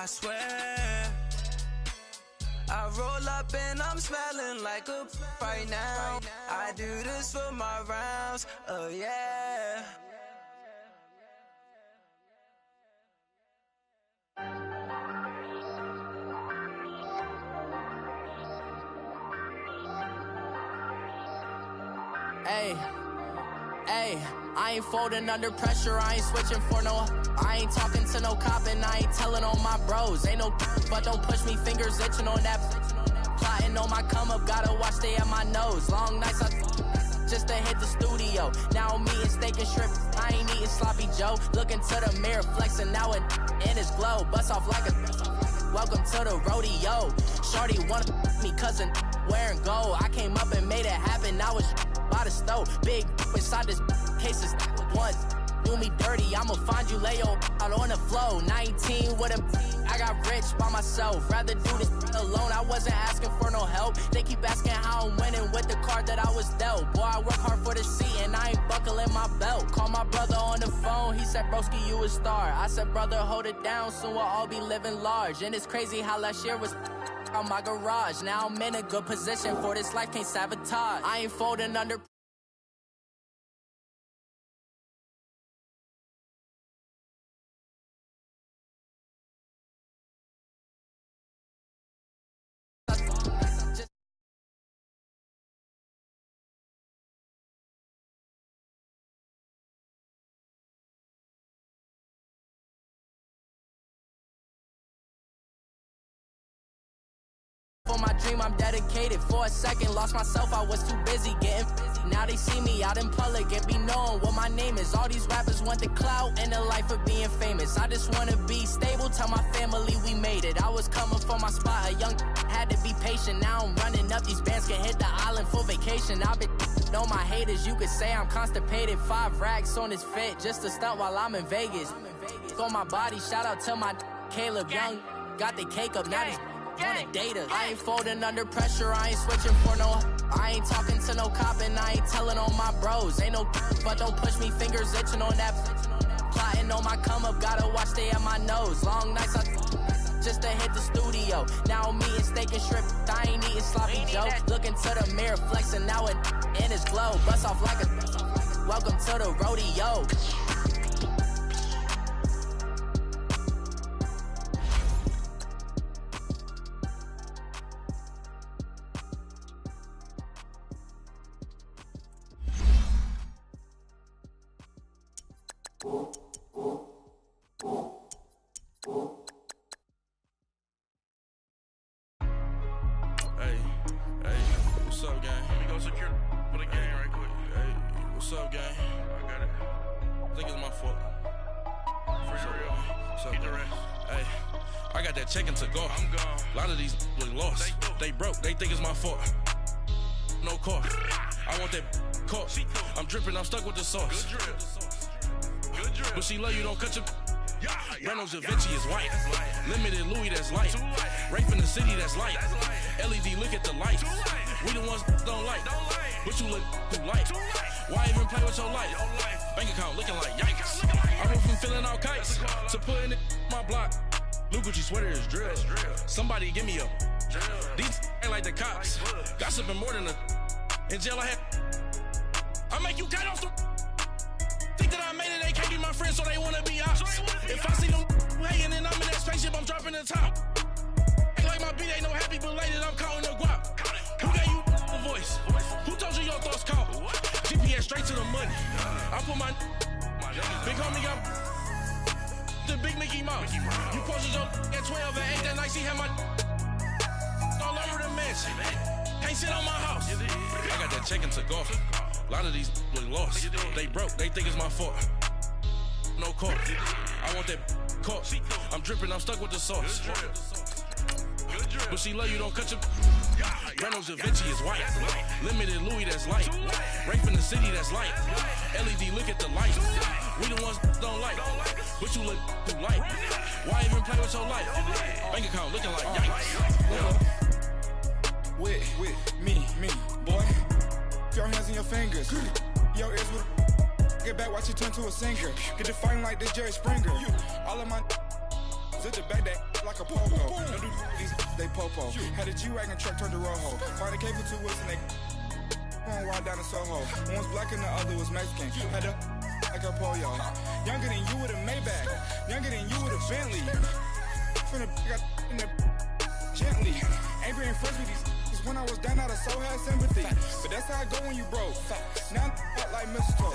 I swear. I roll up and I'm smelling like a right now. I do this for my rounds, oh yeah. Hey, I ain't folding under pressure, I ain't switching for no. I ain't talking to no cop and I ain't telling on my bros. Ain't no but don't push me, fingers itching on that. Plotting on my come up, gotta watch stay at my nose. Long nights just to hit the studio. Now I'm eating steak and shrimp, I ain't eating sloppy Joe. Looking to the mirror, flexing now and in his glow. Bust off like a welcome to the rodeo. Shorty wanna me cousin wearing gold. I came up and made it happen, I was by the stove. Big inside this cases once. Do me dirty, I'ma find you, lay your out on the floor. 19 with a I got rich by myself. Rather do this alone, I wasn't asking for no help. They keep asking how I'm winning with the card that I was dealt. Boy, I work hard for the seat and I ain't buckling my belt. Call my brother on the phone, he said, broski, you a star. I said, brother, hold it down, soon we'll all be living large. And it's crazy how last year was on my garage. Now I'm in a good position for this life, can't sabotage. I ain't folding under for my dream, I'm dedicated. For a second, lost myself, I was too busy getting busy. Now they see me out in public and be knowing what my name is. All these rappers want the clout and the life of being famous. I just wanna be stable, tell my family we made it. I was coming for my spot, a young had to be patient. Now I'm running up, these bands can hit the island for vacation. I've been know my haters, you could say I'm constipated. 5 racks on his fit, just to stunt while I'm in Vegas. On my body, shout out to my Caleb Young. Got the cake up, now these wanna date us. I ain't folding under pressure, I ain't switching for no. I ain't talking to no cop and I ain't telling on my bros. Ain't no but don't push me, fingers itching on that. Plotting on my come up, gotta watch stay at my nose. Long nights just to hit the studio. Now I'm eating steak and shrimp, I ain't eating sloppy Joe. Looking to the mirror, flexing now and in his glow. Bust off like a welcome to the rodeo. Checking to go. I'm gone. A lot of these look lost. They broke. They think it's my fault. No car. I want that caught. I'm dripping. I'm stuck with the sauce. Good drip. Good drip. But she love you. Don't cut your. Reynolds Da Vinci is white. Limited Louis, that's light. Rape in the city, that's light. LED, look at the light. We the ones don't like. But you look too light. Why even play with your life? Bank account looking like yikes. I went from filling out kites to putting it in my block. Blue Gucci sweater is drill. Somebody give me a these ain't like the cops. Gossiping more than a in jail I had. I make you cut off the think that I made it, they can't be my friends, so they wanna be ops. If I see them hanging and I'm in that spaceship, I'm dropping the top. Ain't like my beat ain't no happy belated, I'm counting the guap. Who gave you the voice? Who told you your thoughts count? GPS straight to the money. I put my big homie got the big Mickey Mouse. You posted your at 12 and 8 that night, she had my all over the mansion. Can't sit on my house. I got that checking to go. A lot of these look lost. They broke, they think it's my fault. No car. I want that caught. I'm dripping, I'm stuck with the sauce. But she love you, don't cut your. Reynolds Da Vinci is white. Limited Louis, that's light. Rape in the city, that's light. LED, look at the light. We the ones don't like. But you look too light. Why even play with your life? Bank account looking like yikes. With me, boy. Your hands in your fingers. Your ears with get back, watch you turn to a singer. Get to fighting like this Jerry Springer. All of my Zip the back that like a popo. Don't do these, they popo. Had a G-Wagon truck turned to Rojo. Find a cable 2 wheels and they on wild down in Soho. One was black and the other was Mexican. Had a like a pollo. Younger than you with a Maybach. Younger than you with a Bentley. From the got in the gently. Angry and friends with these when I was down out of so had sympathy. But that's how I go when you broke. Now I'm like mistletoe.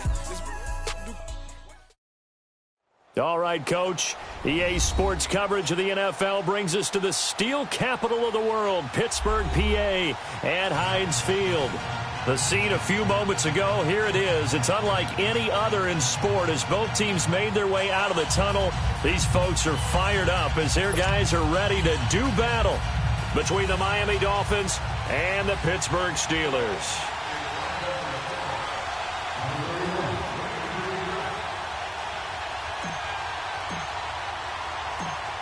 All right, Coach. EA Sports coverage of the NFL brings us to the steel capital of the world, Pittsburgh, PA, at Heinz Field. The scene a few moments ago, here it is. It's unlike any other in sport as both teams made their way out of the tunnel. These folks are fired up as their guys are ready to do battle between the Miami Dolphins and the Pittsburgh Steelers.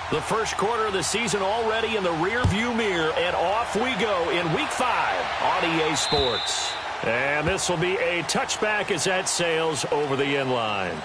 The first quarter of the season already in the rear-view mirror, and off we go in Week 5 on EA Sports. And this will be a touchback as that sails over the end line.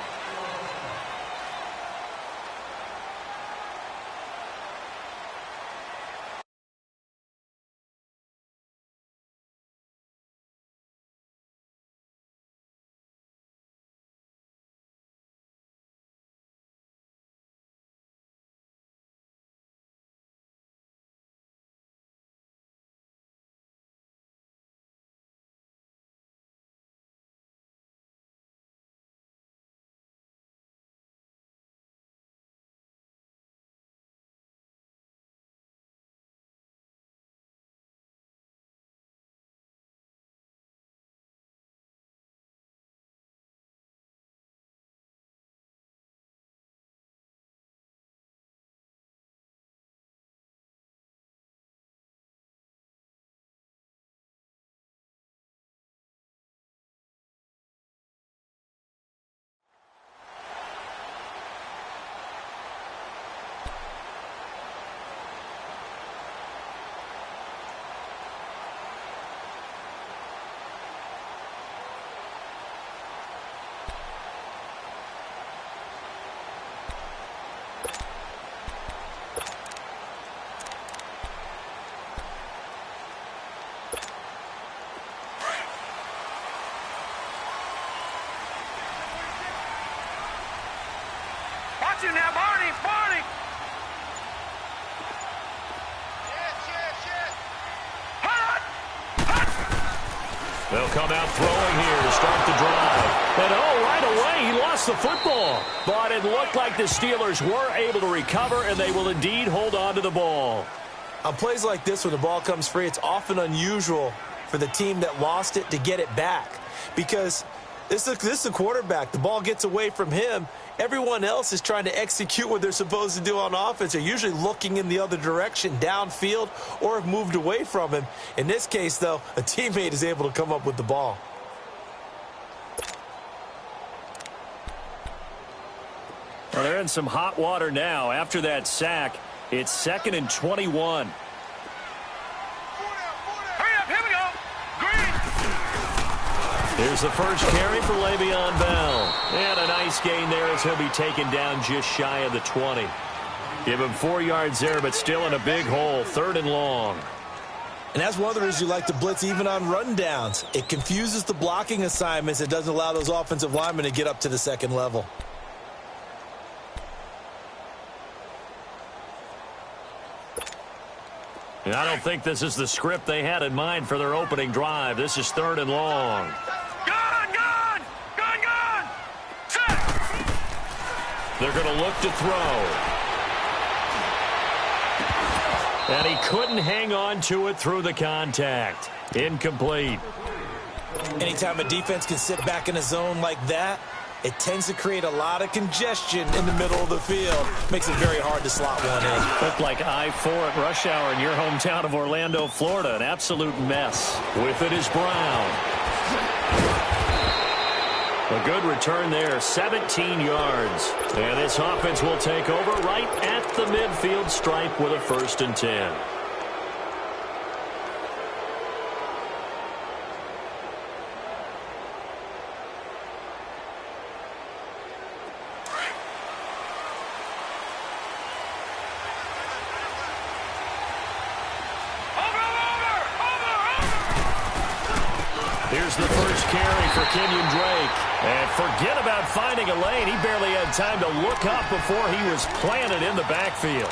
Now, Barney! They'll come out throwing here to start the drive. And right away, he lost the football. But it looked like the Steelers were able to recover, and they will indeed hold on to the ball. On plays like this, when the ball comes free, it's often unusual for the team that lost it to get it back. Because this is the quarterback. The ball gets away from him. Everyone else is trying to execute what they're supposed to do on offense. They're usually looking in the other direction, downfield, or have moved away from him. In this case, though, a teammate is able to come up with the ball. Well, they're in some hot water now. After that sack, it's 2nd and 21. Here's the first carry for Le'Veon Bell. And a nice gain there as he'll be taken down just shy of the 20. Give him 4 yards there, but still in a big hole. 3rd and long. And that's one of the reasons you like to blitz even on rundowns. It confuses the blocking assignments. It doesn't allow those offensive linemen to get up to the second level. And I don't think this is the script they had in mind for their opening drive. This is 3rd and long. They're going to look to throw. And he couldn't hang on to it through the contact. Incomplete. Anytime a defense can sit back in a zone like that, it tends to create a lot of congestion in the middle of the field. Makes it very hard to slot one in. Looked like I-4 at rush hour in your hometown of Orlando, Florida. An absolute mess. With it is Brown. A good return there, 17 yards. And this offense will take over right at the midfield stripe with a 1st and 10. Here's the first carry for Kenyon Drake. And forget about finding a lane. He barely had time to look up before he was planted in the backfield.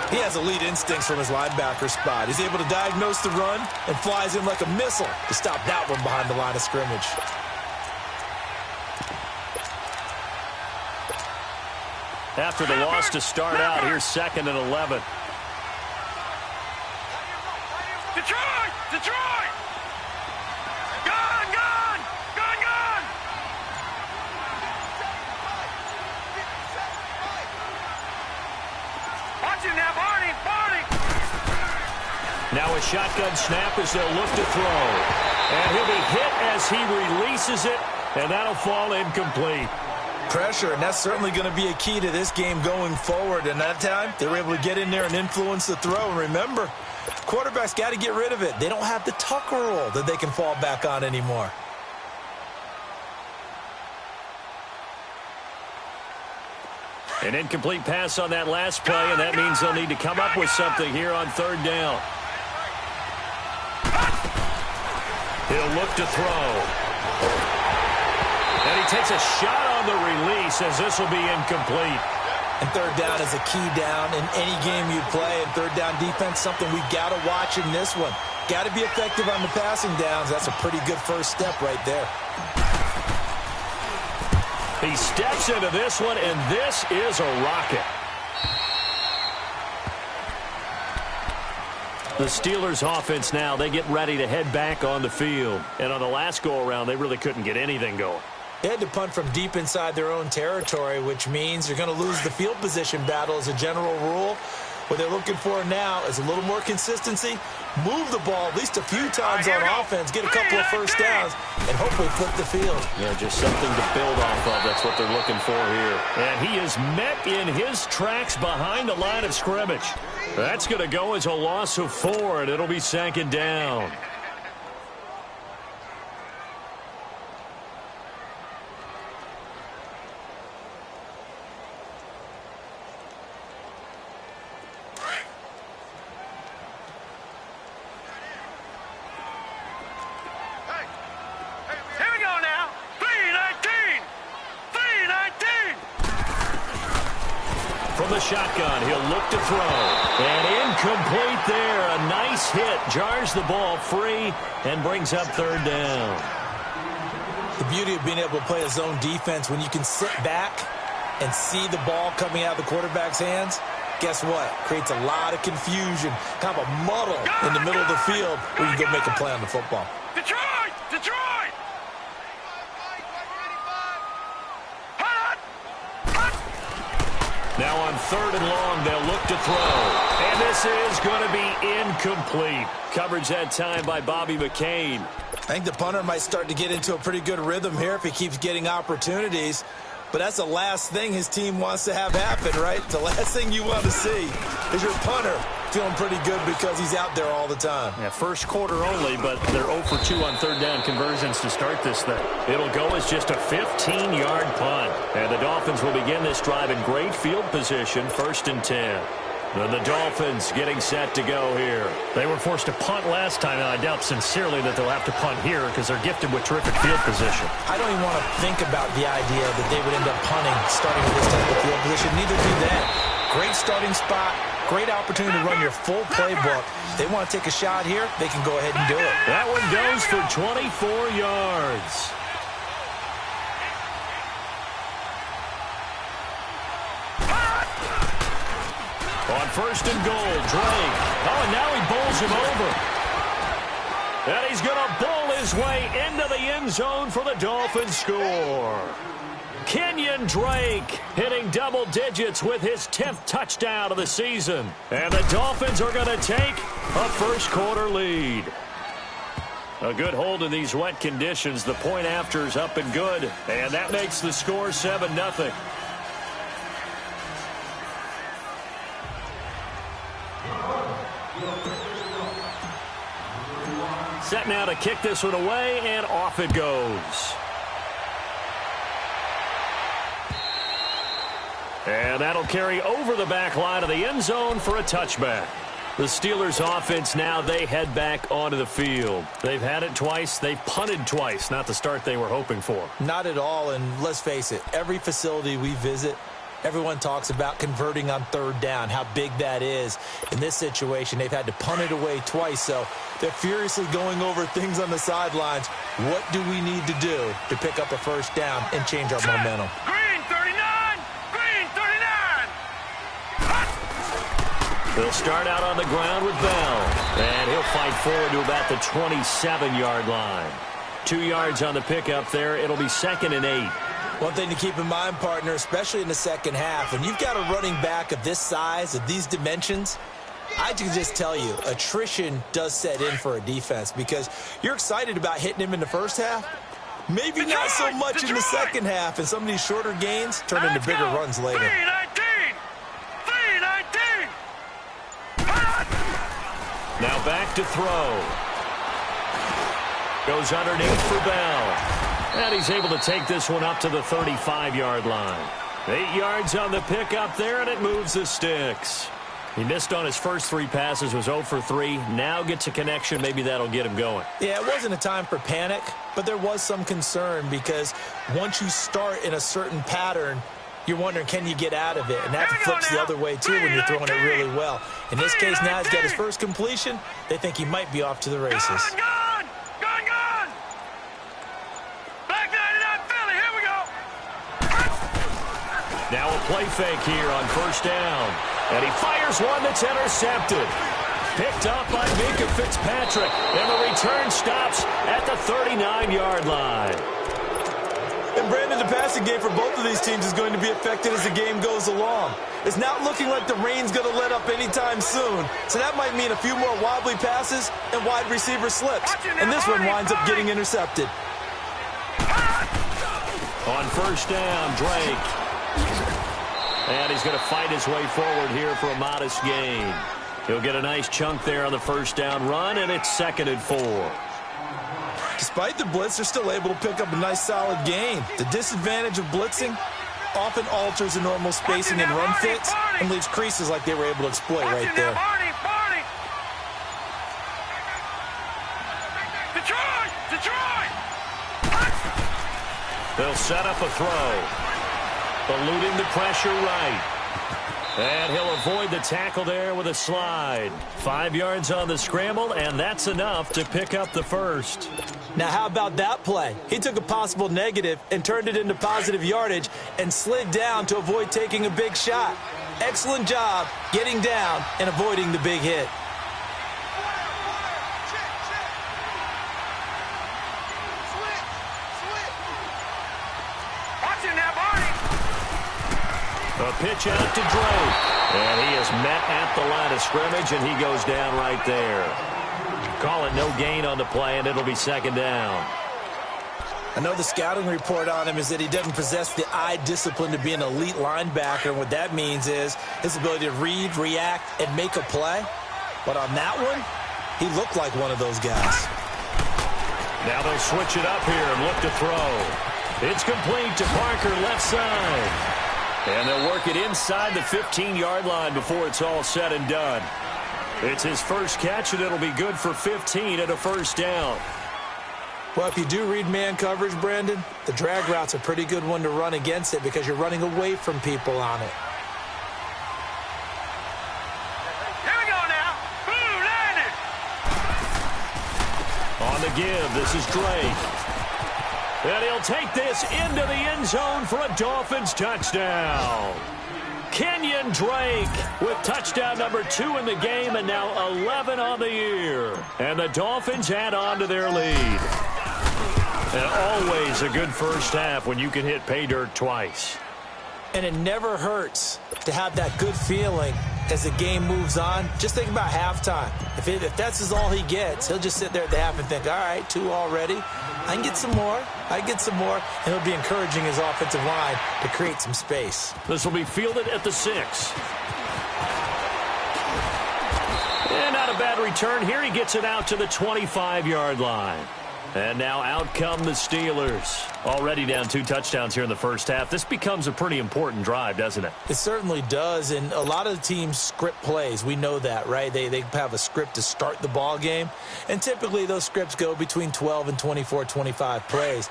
He has elite instincts from his linebacker spot. He's able to diagnose the run and flies in like a missile to stop that one behind the line of scrimmage. After the loss to start out, here's 2nd and 11. Detroit! Detroit! Gun! Gun! Gun! Gun! Watch him now, Barney! Barney! Now a shotgun snap as they'll look to throw. And he'll be hit as he releases it, and that'll fall incomplete. Pressure, and that's certainly going to be a key to this game going forward. And that time, they were able to get in there and influence the throw. And remember, quarterbacks got to get rid of it. They don't have the Tucker rule that they can fall back on anymore. An incomplete pass on that last play, and that means they'll need to come up with something here on 3rd down. He'll look to throw. And he takes a shot on the release as this will be incomplete. And 3rd down is a key down in any game you play. And 3rd down defense, something we got to watch in this one. Got to be effective on the passing downs. That's a pretty good first step right there. He steps into this one, and this is a rocket. The Steelers offense now, they get ready to head back on the field. And on the last go-around, they really couldn't get anything going. They had to punt from deep inside their own territory, which means you're going to lose the field position battle as a general rule. What they're looking for now is a little more consistency, move the ball at least a few times on offense, get a couple of first downs, and hopefully flip the field. Yeah, just something to build off of. That's what they're looking for here. And he is met in his tracks behind the line of scrimmage. That's going to go as a loss of 4, and it'll be 2nd down. From the shotgun, he'll look to throw. And incomplete there. A nice hit. Jars the ball free and brings up 3rd down. The beauty of being able to play a zone defense when you can sit back and see the ball coming out of the quarterback's hands, guess what? Creates a lot of confusion, kind of a muddle in the middle of the field where you can go make a play on the football. Detroit! Detroit! Now on 3rd and long, they'll look to throw. And this is going to be incomplete. Coverage that time by Bobby McCain. I think the punter might start to get into a pretty good rhythm here if he keeps getting opportunities. But that's the last thing his team wants to have happen, right? The last thing you want to see is your punter feeling pretty good because he's out there all the time. Yeah, first quarter only, but they're 0 for 2 on 3rd down conversions to start this thing. It'll go as just a 15-yard punt. And the Dolphins will begin this drive in great field position, 1st and 10. And the Dolphins getting set to go here. They were forced to punt last time, and I doubt sincerely that they'll have to punt here because they're gifted with terrific field position. I don't even want to think about the idea that they would end up punting starting with this type of field position. Neither do they. Great starting spot, great opportunity to run your full playbook. If they want to take a shot here, they can go ahead and do it. That one goes for 24 yards. On 1st and goal, Drake. Oh, and now he bowls him over. And he's going to bowl his way into the end zone for the Dolphins score. Kenyon Drake hitting double digits with his 10th touchdown of the season. And the Dolphins are going to take a first quarter lead. A good hold in these wet conditions. The point after is up and good. And that makes the score 7-0. Set now to kick this one away, and off it goes. And that'll carry over the back line of the end zone for a touchback. The Steelers offense now, they head back onto the field. They've had it twice. They've punted twice. Not the start they were hoping for. Not at all, and let's face it, every facility we visit, everyone talks about converting on third down, how big that is. In this situation, they've had to punt it away twice, so they're furiously going over things on the sidelines. What do we need to do to pick up a first down and change our momentum? Green 39! Green 39! They'll start out on the ground with Bell, and he'll fight forward to about the 27-yard line. 2 yards on the pickup there. It'll be 2nd and 8. One thing to keep in mind, partner, especially in the second half, when you've got a running back of this size, of these dimensions, I can just tell you, attrition does set in for a defense because you're excited about hitting him in the first half. Maybe not so much in the second half, and some of these shorter gains turn into bigger runs later. 319! 319! Now back to throw. Goes underneath for Bell. And he's able to take this one up to the 35-yard line. 8 yards on the pickup there, and it moves the sticks. He missed on his first 3 passes, was 0 for 3. Now gets a connection. Maybe that'll get him going. Yeah, it wasn't a time for panic, but there was some concern because once you start in a certain pattern, you're wondering, can you get out of it? And that flips the other way, too, when you're throwing it really well. In this case, now he's got his first completion. They think he might be off to the races. Gone! Gone, gone! Black 99 Philly, here we go! Now a play fake here on first down. And he fires one that's intercepted. Picked up by Minka Fitzpatrick. And the return stops at the 39-yard line. And Brandon, the passing game for both of these teams is going to be affected as the game goes along. It's not looking like the rain's going to let up anytime soon. So that might mean a few more wobbly passes and wide receiver slips. And this one winds up getting intercepted. On first down, Drake. And he's going to fight his way forward here for a modest gain. He'll get a nice chunk there on the first down run, and it's 2nd and 4. Despite the blitz, they're still able to pick up a nice solid gain. The disadvantage of blitzing often alters the normal spacing and run fits and leaves creases like they were able to exploit right there. Detroit! Detroit! They'll set up a throw. Eluding the pressure right. And he'll avoid the tackle there with a slide. 5 yards on the scramble, and that's enough to pick up the first. Now, how about that play? He took a possible negative and turned it into positive yardage and slid down to avoid taking a big shot. Excellent job getting down and avoiding the big hit. A pitch out to Drake. And he is met at the line of scrimmage, and he goes down right there. Call it no gain on the play, and it'll be 2nd down. I know the scouting report on him is that he doesn't possess the eye discipline to be an elite linebacker. And what that means is his ability to read, react, and make a play. But on that one, he looked like one of those guys. Now they'll switch it up here and look to throw. It's complete to Parker, left side. And they'll work it inside the 15-yard line before it's all said and done. It's his first catch, and it'll be good for 15 and a first down. Well, if you do read man coverage, Brandon, the drag route's a pretty good one to run against it because you're running away from people on it. Here we go now. Blue landed. On the give, this is Drake. And he'll take this into the end zone for a Dolphins touchdown. Kenyon Drake with touchdown number 2 in the game and now 11 on the year. And the Dolphins add on to their lead. And always a good first half when you can hit pay dirt twice. And it never hurts to have that good feeling as the game moves on. Just think about halftime. If that's all he gets, he'll just sit there at the half and think, all right, 2 already. I can get some more. I get some more. And he'll be encouraging his offensive line to create some space. This will be fielded at the 6. And not a bad return here. He gets it out to the 25-yard line. And now out come the Steelers. Already down 2 touchdowns here in the first half. This becomes a pretty important drive, doesn't it? It certainly does, and a lot of the teams script plays. We know that, right? They have a script to start the ball game, and typically those scripts go between 12 and 24, 25 plays.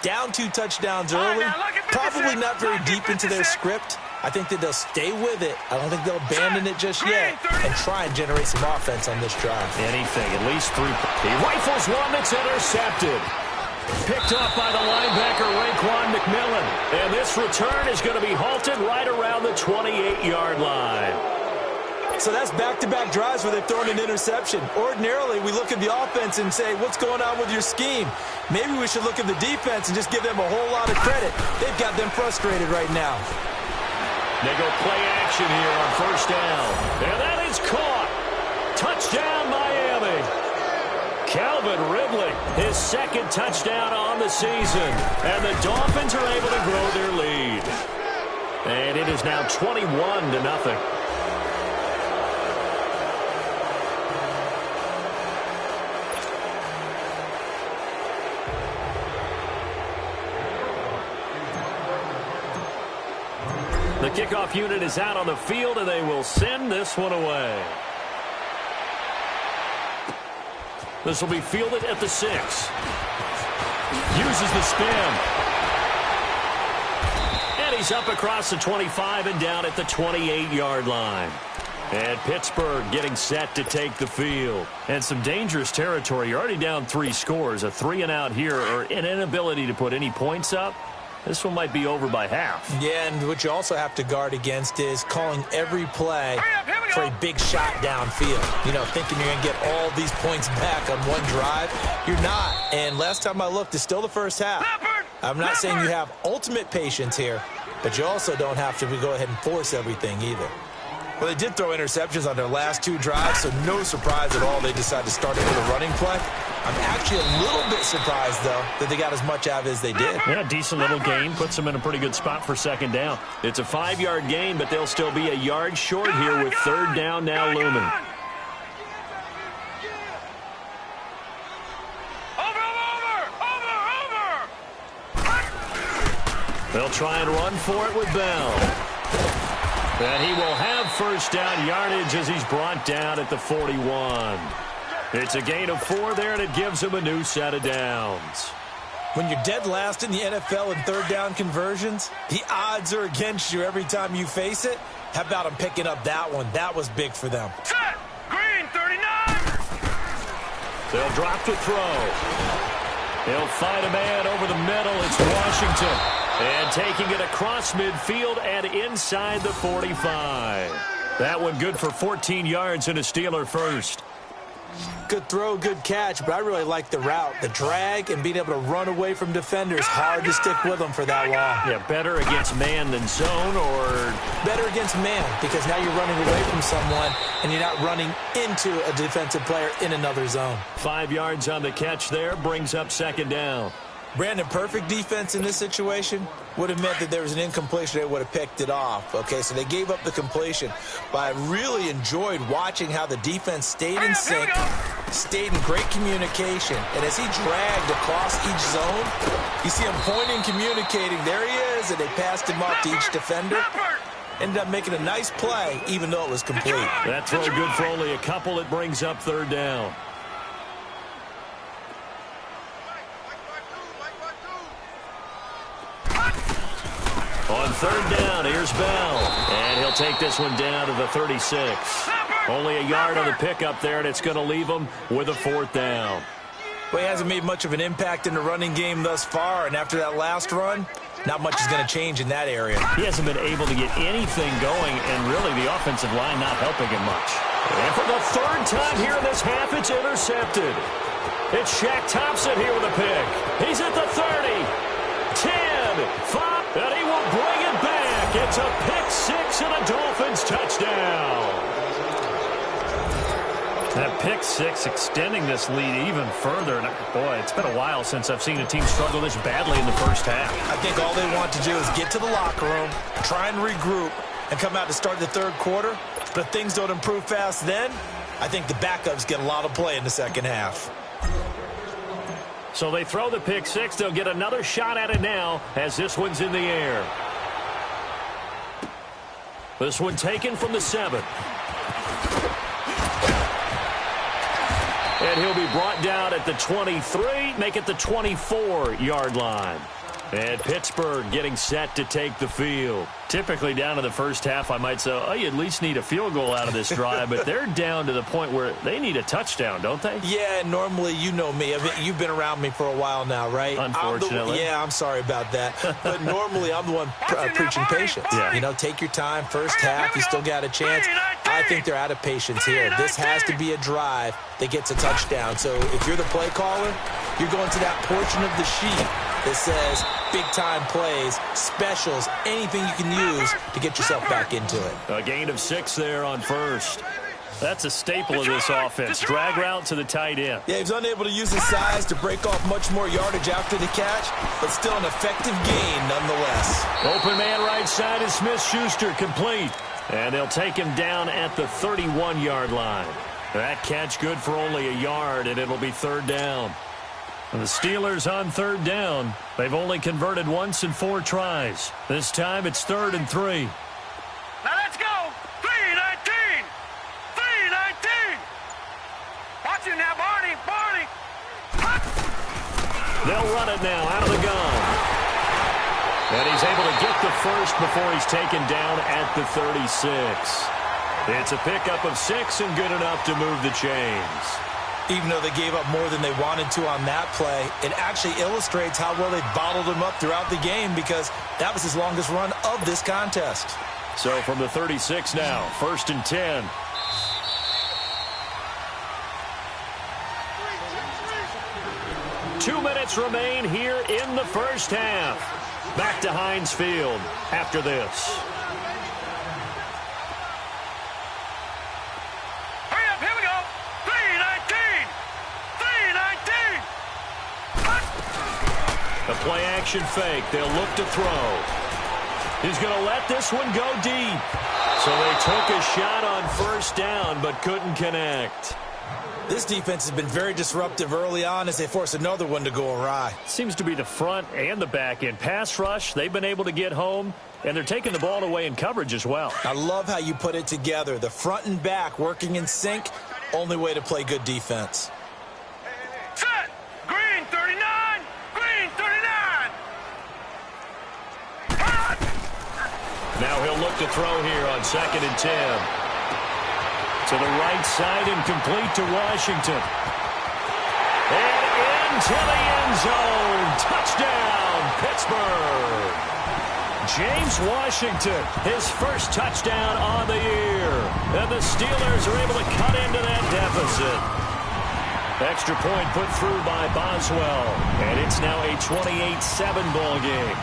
Down 2 touchdowns early, probably not very deep into their script. I think that they'll stay with it. I don't think they'll abandon it just yet and try and generate some offense on this drive. Anything, at least 3. He rifles one that's intercepted. Picked up by the linebacker, Raekwon McMillan. And this return is going to be halted right around the 28-yard line. So that's back-to-back drives where they've thrown an interception. Ordinarily, we look at the offense and say, what's going on with your scheme? Maybe we should look at the defense and just give them a whole lot of credit. They've got them frustrated right now. They go play action here on first down. And that is caught. Touchdown, Miami. Calvin Ridley, his 2nd touchdown on the season. And the Dolphins are able to grow their lead. And it is now 21-0. The kickoff unit is out on the field, and they will send this one away. This will be fielded at the 6. Uses the spin. And he's up across the 25 and down at the 28-yard line. And Pittsburgh getting set to take the field. And some dangerous territory. You're already down 3 scores. A 3-and-out here, or an inability to put any points up. This one might be over by half. Yeah, and what you also have to guard against is calling every play for a big shot downfield. You know, thinking you're going to get all these points back on one drive. You're not. And last time I looked, it's still the first half. I'm not saying you have ultimate patience here, but you also don't have to go ahead and force everything either. Well, they did throw interceptions on their last 2 drives, so no surprise at all they decided to start it with a running play. I'm actually a little bit surprised, though, that they got as much out of it as they did. Yeah, decent little gain. Puts them in a pretty good spot for 2nd down. It's a 5-yard gain, but they'll still be a yard short here with 3rd down now looming. They'll try and run for it with Bell. And he will have 1st down yardage as he's brought down at the 41. It's a gain of 4 there, and it gives him a new set of downs. When you're dead last in the NFL in 3rd down conversions, the odds are against you every time you face it. How about him picking up that one? That was big for them. Set! Green, 39! They'll drop to throw. He'll find a man over the middle. It's Washington. And taking it across midfield and inside the 45. That one good for 14 yards and a Steeler first. Good throw, good catch, but I really like the route. The drag and being able to run away from defenders, hard to stick with them for that long. Yeah, better against man than zone, or better against man, because now you're running away from someone and you're not running into a defensive player in another zone. 5 yards on the catch there, brings up 2nd down. Brandon, perfect defense in this situation would have meant that there was an incompletion. They would have picked it off. Okay, so they gave up the completion. But I really enjoyed watching how the defense stayed in sync, stayed in great communication. And as he dragged across each zone, you see him pointing, communicating. There he is, and they passed him off to each defender. Ended up making a nice play, even though it was complete. That throw good for only a couple. It brings up 3rd down. On 3rd down, here's Bell. And he'll take this one down to the 36. Only a yard on the pickup there, and it's going to leave him with a 4th down. Well, he hasn't made much of an impact in the running game thus far, and after that last run, not much is going to change in that area. He hasn't been able to get anything going, and really the offensive line not helping him much. And for the 3rd time here in this half, it's intercepted. It's Shaq Thompson here with a pick. He's at the 30, 10, 5. And he will bring it back. It's a pick-6 and a Dolphins touchdown. That pick-6 extending this lead even further. And boy, it's been a while since I've seen a team struggle this badly in the first half. I think all they want to do is get to the locker room, try and regroup, and come out to start the 3rd quarter. But if things don't improve fast then, I think the backups get a lot of play in the 2nd half. So they throw the pick six. They'll get another shot at it now as this one's in the air. This one taken from the 7. And he'll be brought down at the 23, make it the 24-yard line. And Pittsburgh getting set to take the field. Typically down in the first half, I might say, oh, you at least need a field goal out of this drive, but they're down to the point where they need a touchdown, don't they? Yeah, normally, you know me. I mean, you've been around me for a while now, right? Unfortunately. I'm sorry about that. But normally, I'm the one preaching patience. Yeah. You know, take your time. First half, you still got a chance. I think they're out of patience here. This has to be a drive that gets a touchdown. So if you're the play caller, you're going to that portion of the sheet that says big-time plays, specials, anything you can use to get yourself back into it. A gain of 6 there on first. That's a staple of this offense. Drag route to the tight end. Yeah, he's unable to use his size to break off much more yardage after the catch, but still an effective gain nonetheless. Open man right side is Smith-Schuster, complete. And they'll take him down at the 31-yard line. That catch good for only a yard, and it'll be third down. And the Steelers on third down. They've only converted once in 4 tries. This time it's 3rd and 3. Now let's go. 3-19. 3-19. Watch him now, Barney. Barney. They'll run it now out of the gun. And he's able to get the first before he's taken down at the 36. It's a pickup of 6 and good enough to move the chains. Even though they gave up more than they wanted to on that play, it actually illustrates how well they bottled him up throughout the game because that was his longest run of this contest. So from the 36 now, 1st and 10. Two minutes remain here in the first half. Back to Heinz Field after this. Hurry up, here we go. 3-19. 3-19. The play action fake. They'll look to throw. He's going to let this one go deep. So they took a shot on first down but couldn't connect. This defense has been very disruptive early on as they force another one to go awry. Seems to be the front and the back end. Pass rush, they've been able to get home, and they're taking the ball away in coverage as well. I love how you put it together. The front and back working in sync, only way to play good defense. Set. Green 39. Green 39. Hot. Now he'll look to throw here on 2nd and 10. To the right side and complete to Washington. And into the end zone. Touchdown, Pittsburgh. James Washington, his first touchdown on the year. And the Steelers are able to cut into that deficit. Extra point put through by Boswell. And it's now a 28-7 ball game.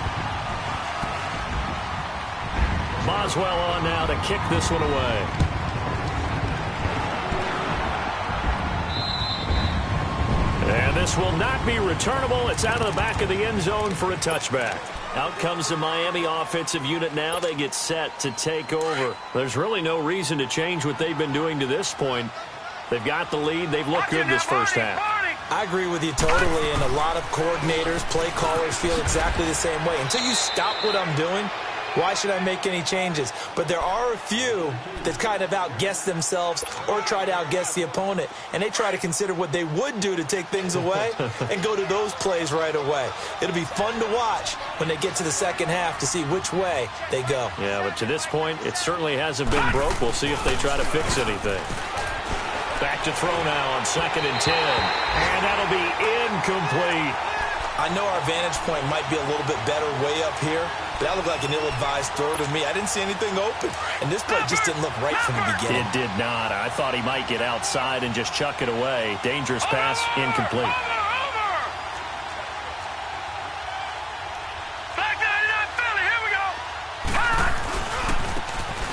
Boswell on now to kick this one away. And this will not be returnable. It's out of the back of the end zone for a touchback. Out comes the Miami offensive unit now. They get set to take over. There's really no reason to change what they've been doing to this point. They've got the lead. They've looked good this first half. I agree with you totally, and a lot of coordinators, play callers feel exactly the same way. Until you stop what I'm doing, why should I make any changes? But there are a few that kind of outguess themselves or try to outguess the opponent, and they try to consider what they would do to take things away and go to those plays right away. It'll be fun to watch when they get to the second half to see which way they go. Yeah, but to this point, it certainly hasn't been broke. We'll see if they try to fix anything. Back to throw now on 2nd and 10. And that'll be incomplete. I know our vantage point might be a little bit better way up here, but that looked like an ill-advised throw to me. I didn't see anything open, and this play just didn't look right from the beginning. It did not. I thought he might get outside and just chuck it away. Dangerous pass, incomplete. Back 99 Philly, here we go.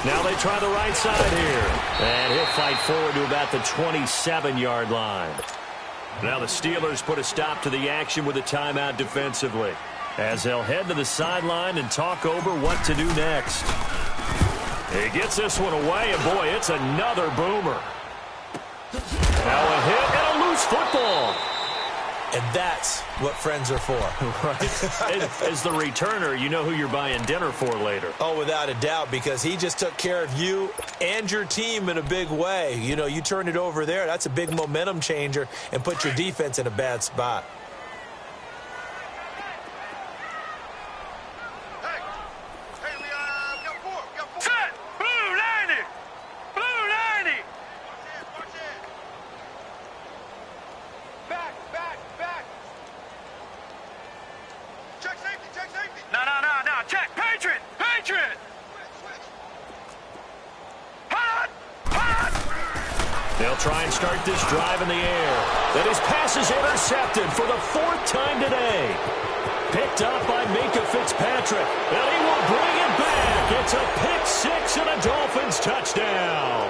Now they try the right side here. And he'll fight forward to about the 27-yard line. Now the Steelers put a stop to the action with a timeout defensively, as they'll head to the sideline and talk over what to do next. He gets this one away, and boy, it's another boomer. Now a hit and a loose football. And that's what friends are for. Right. As the returner, you know who you're buying dinner for later. Oh, without a doubt, because he just took care of you and your team in a big way. You know, you turn it over there, that's a big momentum changer and put your defense in a bad spot. They'll try and start this drive in the air. Then his pass is intercepted for the 4th time today. Picked up by Minka Fitzpatrick. And he will bring it back. It's a pick 6 and a Dolphins touchdown.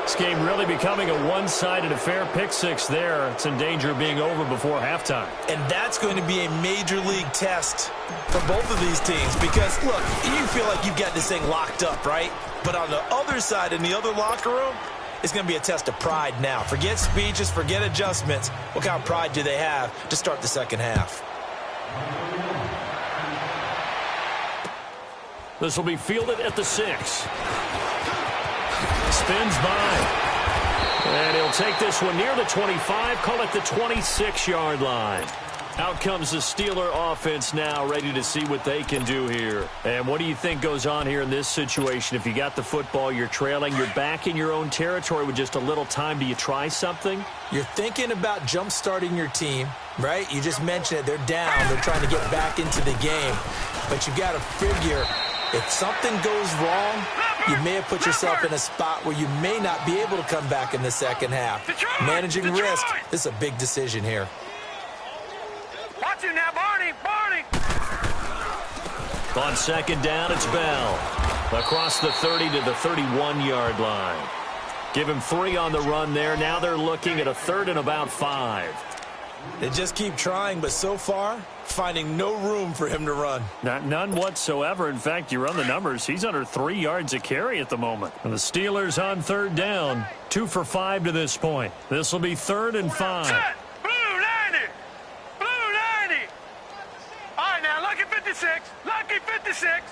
This game really becoming a one-sided affair. Pick 6 there. It's in danger of being over before halftime. And that's going to be a major league test for both of these teams because, look, you feel like you've got this thing locked up, right? But on the other side, in the other locker room, it's going to be a test of pride now. Forget speeches, forget adjustments. What kind of pride do they have to start the second half? This will be fielded at the 6. Spins by. And he'll take this one near the 25, call it the 26-yard line. Out comes the Steeler offense now, ready to see what they can do here. And what do you think goes on here in this situation? If you got the football, you're trailing, you're back in your own territory with just a little time. Do you try something? You're thinking about jump-starting your team, right? You just mentioned it. They're down. They're trying to get back into the game. But you got to figure if something goes wrong, you may have put yourself in a spot where you may not be able to come back in the second half. Managing risk, this is a big decision here. Watch it now, Barney! On second down, it's Bell. Across the 30 to the 31-yard line. Give him 3 on the run there. Now they're looking at a 3rd and about 5. They just keep trying, but so far, finding no room for him to run. None whatsoever. In fact, you run the numbers. He's under 3 yards a carry at the moment. And the Steelers on 3rd down. 2 for 5 to this point. This will be 3rd and 5. Set! Blue 90! Blue 90! All right, now, lucky 56. Lucky 56.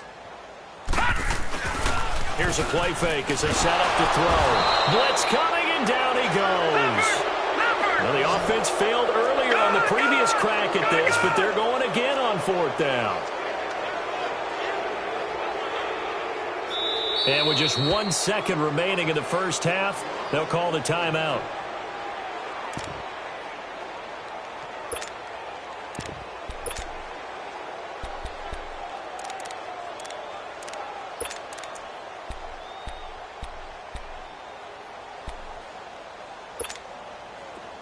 Here's a play fake as they set up to throw. Blitz coming, and down he goes. Well, the offense failed earlier on the previous crack at this, but they're going again on 4th down. And with just 1 second remaining in the first half, they'll call the timeout.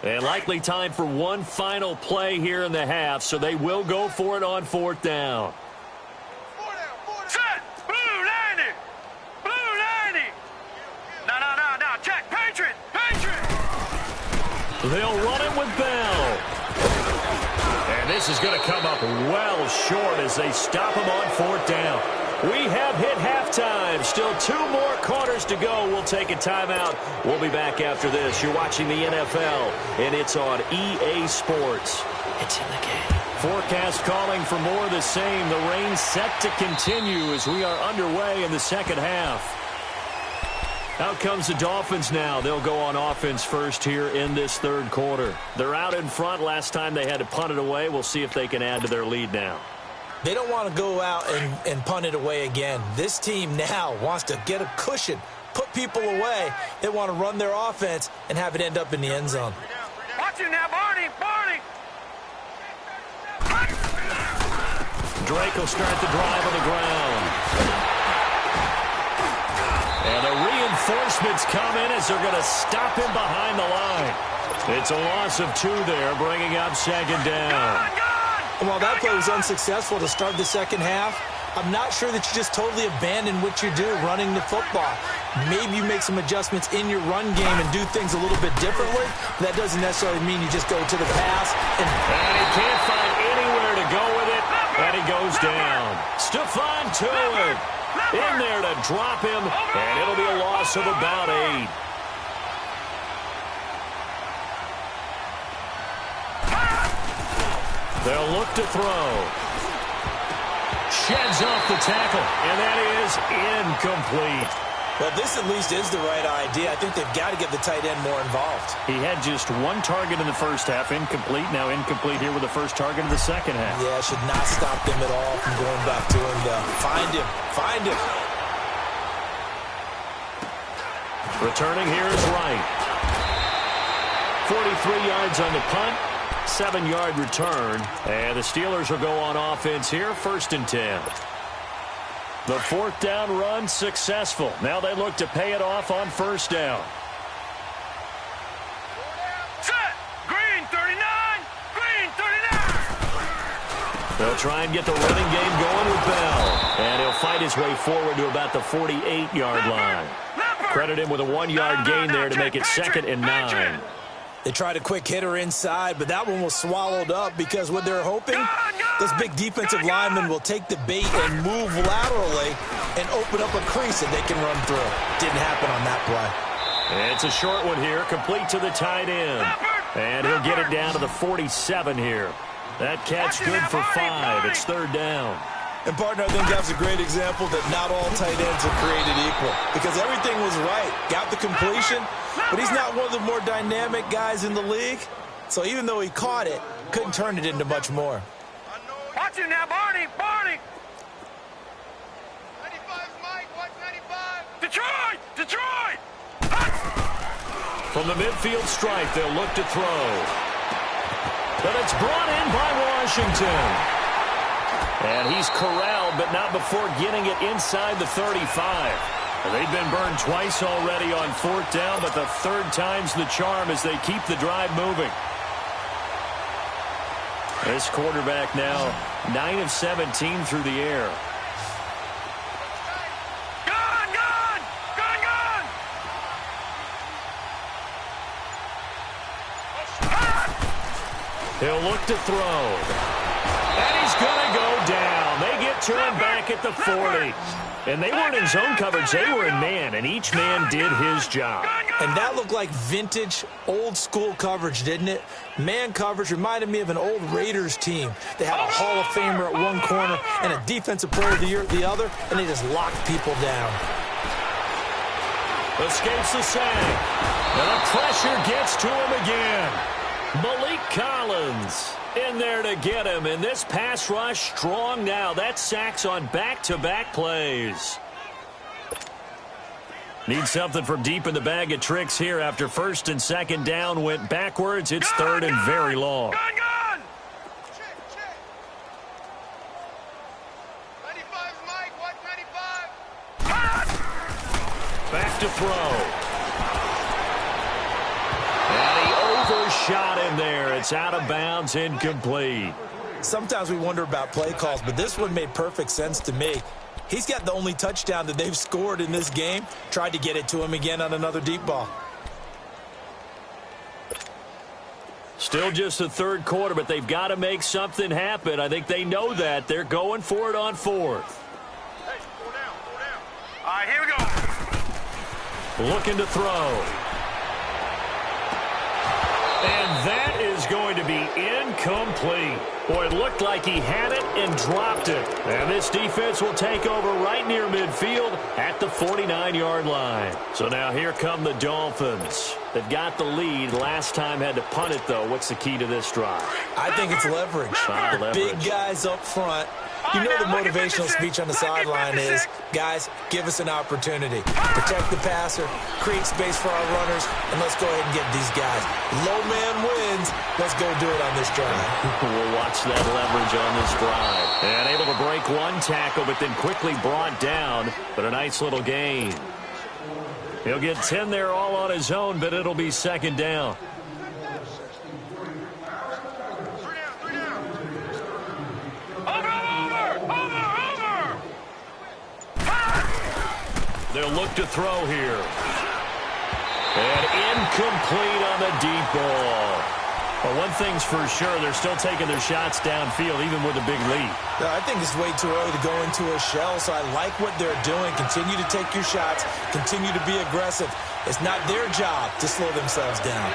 And likely time for one final play here in the half, so they will go for it on 4th down. Set! Blue 90! Blue 90! No, check! Patriot! They'll run it with Bell. And this is going to come up well short as they stop him on 4th down. We have hit halftime. Still 2 more quarters to go. We'll take a timeout. We'll be back after this. You're watching the NFL, and it's on EA Sports. It's in the game. Forecast calling for more of the same. The rain set to continue as we are underway in the second half. Out comes the Dolphins now. They'll go on offense first here in this 3rd quarter. They're out in front. Last time they had to punt it away. We'll see if they can add to their lead now. They don't want to go out and punt it away again. This team now wants to get a cushion, put people away. They want to run their offense and have it end up in the end zone. Watch it now, Barney! Drake will start the drive on the ground. And the reinforcements come in as they're going to stop him behind the line. It's a loss of 2 there, bringing up 2nd down. While that play was unsuccessful to start the second half, I'm not sure that you just totally abandon what you do running the football. Maybe you make some adjustments in your run game and do things a little bit differently. That doesn't necessarily mean you just go to the pass. And he can't find anywhere to go with it, and he goes down. Stephon Tuitt in there to drop him, and it'll be a loss of about 8. They'll look to throw. Sheds off the tackle, and that is incomplete. Well, this at least is the right idea. I think they've got to get the tight end more involved. He had just one target in the first half, incomplete. Now incomplete here with the first target of the second half. Yeah, should not stop them at all from going back to him, though. Find him. Find him. Returning here is Wright. 43 yards on the punt. 7-yard return. And the Steelers will go on offense here, 1st and 10. The 4th down run successful. Now they look to pay it off on 1st down. Set! Green 39! Green 39! They'll try and get the running game going with Bell. And he'll fight his way forward to about the 48-yard line. Credit him with a 1-yard gain there to make it 2nd and 9. They tried a quick hitter inside, but that one was swallowed up because what they're hoping, this big defensive lineman will take the bait and move laterally and open up a crease that they can run through. Didn't happen on that play. It's a short one here, complete to the tight end. And he'll get it down to the 47 here. That catch good for 5. It's 3rd down. And, partner, I think that's a great example that not all tight ends are created equal because everything was right. Got the completion, but he's not one of the more dynamic guys in the league. So even though he caught it, couldn't turn it into much more. Watch it now, Barney! Barney! 95, Mike. Watch 95. Detroit! Detroit! From the midfield stripe, they'll look to throw. But it's brought in by Washington. And he's corralled, but not before getting it inside the 35. They've been burned twice already on 4th down, but the 3rd time's the charm as they keep the drive moving. This quarterback now 9 of 17 through the air. Gun! Gun! Gun! Gun! He'll look to throw. And he's going to go down. They get to him back at the 40. And they weren't in zone coverage. They were in man, and each man did his job. And that looked like vintage, old-school coverage, didn't it? Man coverage reminded me of an old Raiders team. They had a Hall of Famer at one corner and a Defensive Player of the Year at the other, and they just locked people down. Escapes the sack. And the pressure gets to him again. Malik Collins in there to get him, and this pass rush strong now. That's sacks on back-to-back plays. Need something from deep in the bag of tricks here after 1st and 2nd down went backwards. It's 3rd and very long. Gun! Gun! Check! 95's Mike. Watch 95. Back to throw. And he overshot him there. It's out of bounds, incomplete. Sometimes we wonder about play calls, but this one made perfect sense to me. He's got the only touchdown that they've scored in this game. Tried to get it to him again on another deep ball. Still just the 3rd quarter, but they've got to make something happen. I think they know that. They're going for it on 4th. Hey, go down. All right, here we go. Looking to throw. And that is going to be incomplete. Boy, it looked like he had it and dropped it. And this defense will take over right near midfield at the 49-yard line. So now here come the Dolphins. They've got the lead. Last time had to punt it, though. What's the key to this drive? I think it's leverage. The big guys up front. You know the motivational speech on the sideline is, guys, give us an opportunity. Protect the passer, create space for our runners, and let's go ahead and get these guys. Low man wins. Let's go do it on this drive. We'll watch that leverage on this drive. And able to break one tackle, but then quickly brought down. But a nice little gain. He'll get 10 there all on his own, but it'll be 2nd down. They'll look to throw here. And incomplete on the deep ball. Well, one thing's for sure, they're still taking their shots downfield, even with a big lead. I think it's way too early to go into a shell, so I like what they're doing. Continue to take your shots. Continue to be aggressive. It's not their job to slow themselves down.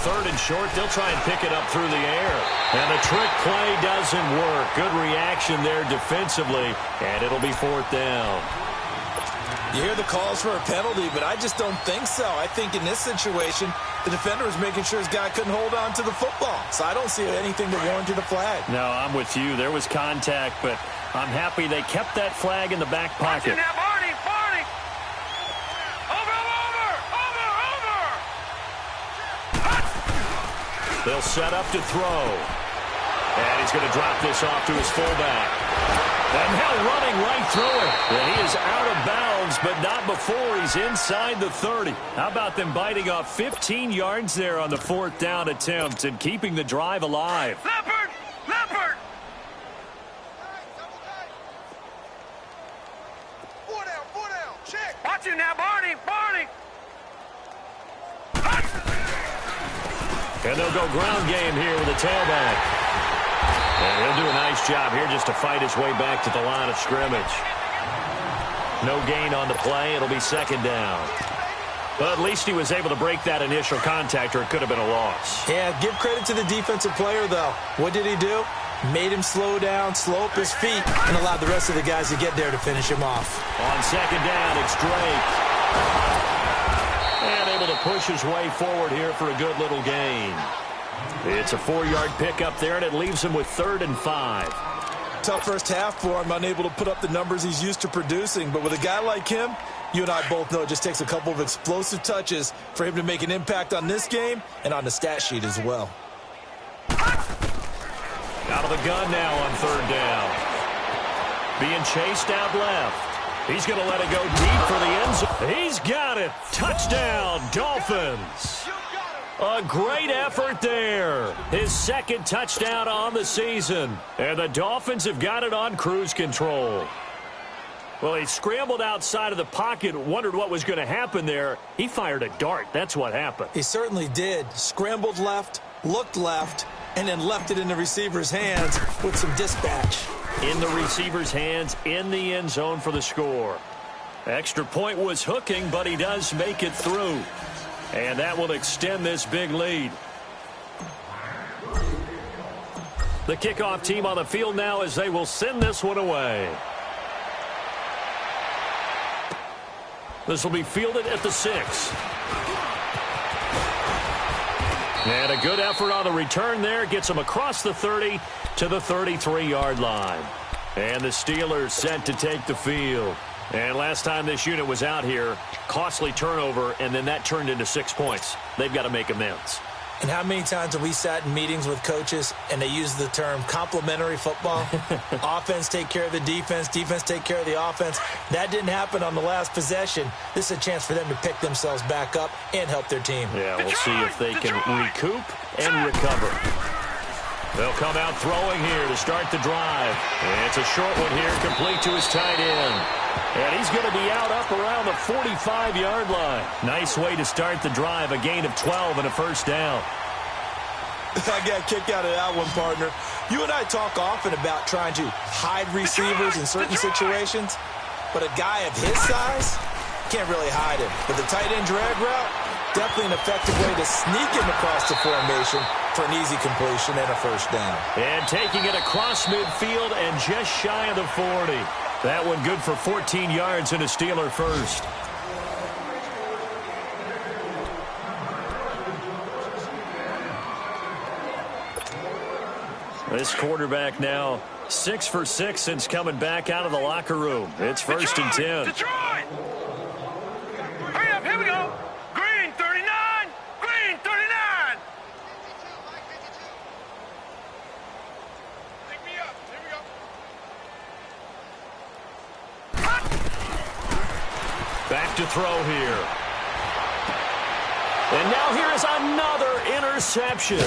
3rd and short. They'll try and pick it up through the air. And the trick play doesn't work. Good reaction there defensively, and it'll be 4th down. You hear the calls for a penalty, but I just don't think so. I think in this situation, the defender was making sure his guy couldn't hold on to the football. So I don't see anything that warranted a flag. No, I'm with you. There was contact, but I'm happy they kept that flag in the back pocket. Now, Barney! Over! They'll set up to throw. And he's going to drop this off to his fullback. And now running right through it. And he is out of bounds, but not before he's inside the 30. How about them biting off 15 yards there on the 4th down attempt and keeping the drive alive? Leopard! Leopard! 4 down, check! Watch you now, Barney! And they'll go ground game here with a tailback. And he'll do a nice job here just to fight his way back to the line of scrimmage. No gain on the play. It'll be 2nd down. But at least he was able to break that initial contact, or it could have been a loss. Yeah, give credit to the defensive player, though. What did he do? Made him slow down, slow up his feet, and allowed the rest of the guys to get there to finish him off. On 2nd down, it's Drake. And able to push his way forward here for a good little gain. It's a 4-yard pickup there, and it leaves him with 3rd and 5. Tough first half for him, unable to put up the numbers he's used to producing. But with a guy like him, you and I both know it just takes a couple of explosive touches for him to make an impact on this game and on the stat sheet as well. Out of the gun now on 3rd down. Being chased out left. He's going to let it go deep for the end zone. He's got it. Touchdown, Dolphins. A great effort there. His 2nd touchdown on the season. And the Dolphins have got it on cruise control. Well, he scrambled outside of the pocket, wondered what was going to happen there. He fired a dart. That's what happened. He certainly did. Scrambled left, looked left, and then left it in the receiver's hands with some dispatch. In the receiver's hands, in the end zone for the score. Extra point was hooking, but he does make it through. And that will extend this big lead. The kickoff team on the field now as they will send this one away. This will be fielded at the 6. And a good effort on the return there. Gets him across the 30 to the 33-yard line. And the Steelers set to take the field. And last time this unit was out here, costly turnover, and then that turned into 6 points. They've got to make amends. And how many times have we sat in meetings with coaches and they use the term complementary football? Offense take care of the defense, defense take care of the offense. That didn't happen on the last possession. This is a chance for them to pick themselves back up and help their team. Yeah, we'll see if they can recoup and recover. They'll come out throwing here to start the drive. And it's a short one here, complete to his tight end. And he's going to be out up around the 45-yard line. Nice way to start the drive, a gain of 12 and a 1st down. I got a kick out of that one, partner. You and I talk often about trying to hide receivers in certain situations, but a guy of his size can't really hide him. But the tight end drag route, definitely an effective way to sneak him across the formation for an easy completion and a 1st down. And taking it across midfield and just shy of the 40. That one good for 14 yards and a Steeler 1st. This quarterback now 6 for 6 since coming back out of the locker room. It's 1st and 10. Detroit! Hurry up, here we go. Green 39, green 39. Pick me up, here we go. Back to throw here. And now here is another interception.